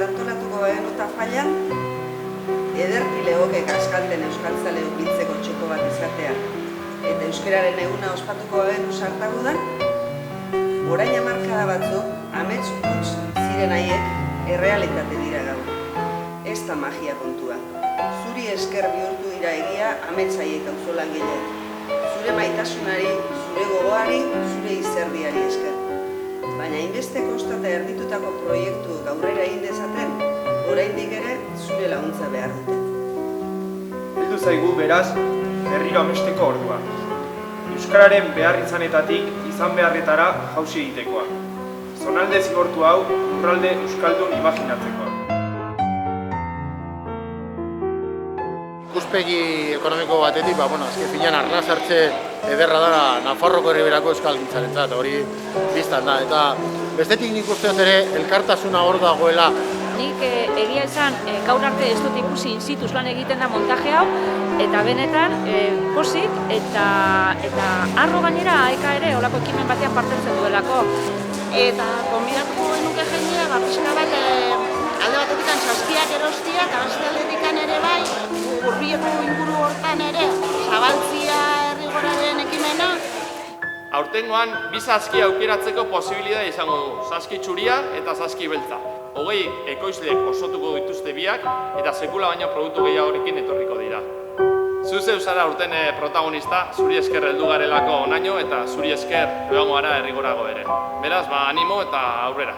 bat antolatuko genuta fallan, ederki legoke kaskalten euskaltzaleok biltzeko txoko bat izatea, eta euskararen eguna ospatuko genu sartagudan, orain hamarkada batzuk, amets huts ziren haiek errealitate dira gaur. Ez da magia kontua. Zuri esker bihurtu dira egia amets haiek auzolangileek. Zure maitasunari, zure gogoari, zure izerdiari esker. Baina hainbeste kostata erditutako proiektuak aurrera egin dezaten, oraindik ere zure laguntza behar dute. Heldu zaigu beraz, berriro amesteko ordua. Euskararen behar izanetatik izan beharretara jausi egitekoa. Zonalde zigortu hau, lurralde euskaldun imaginatzekoa. Ikuspegi ekonomiko batetik, azken finean arnaz hartze ederra da Nafarroko herriberako euskalgintzarentzat, hori biztan da. Eta bestetik nik usteaz ere elkartasuna hor dagoela. Nik egia esan gaur arte ez dut ikusi in situ lan egiten da montaje hau, eta benetan pozik eta arro gainera aeka ere olako ekimen batean partentzen duelako. Eta konbidatuko genuke jendea, pixka bat alde batetik saskiak erostia, eta beste aldetik ere bai, Hurbileko inguru hortan ere, zabaltzia herrigoraren ekimena. Aurtengoan, bi saski aukeratzeko posibilitatea izango du, saski txuria eta saski beltza. 20 ekoizleek osotuko dituzte biak, eta sekula baino produktu gehiagorekin etorriko dira. Zu zeu zara aurten protagonista, zuri esker heldu garelako honaino, eta zuri esker joango gara herrigorago ere. Beraz, animo eta aurrera.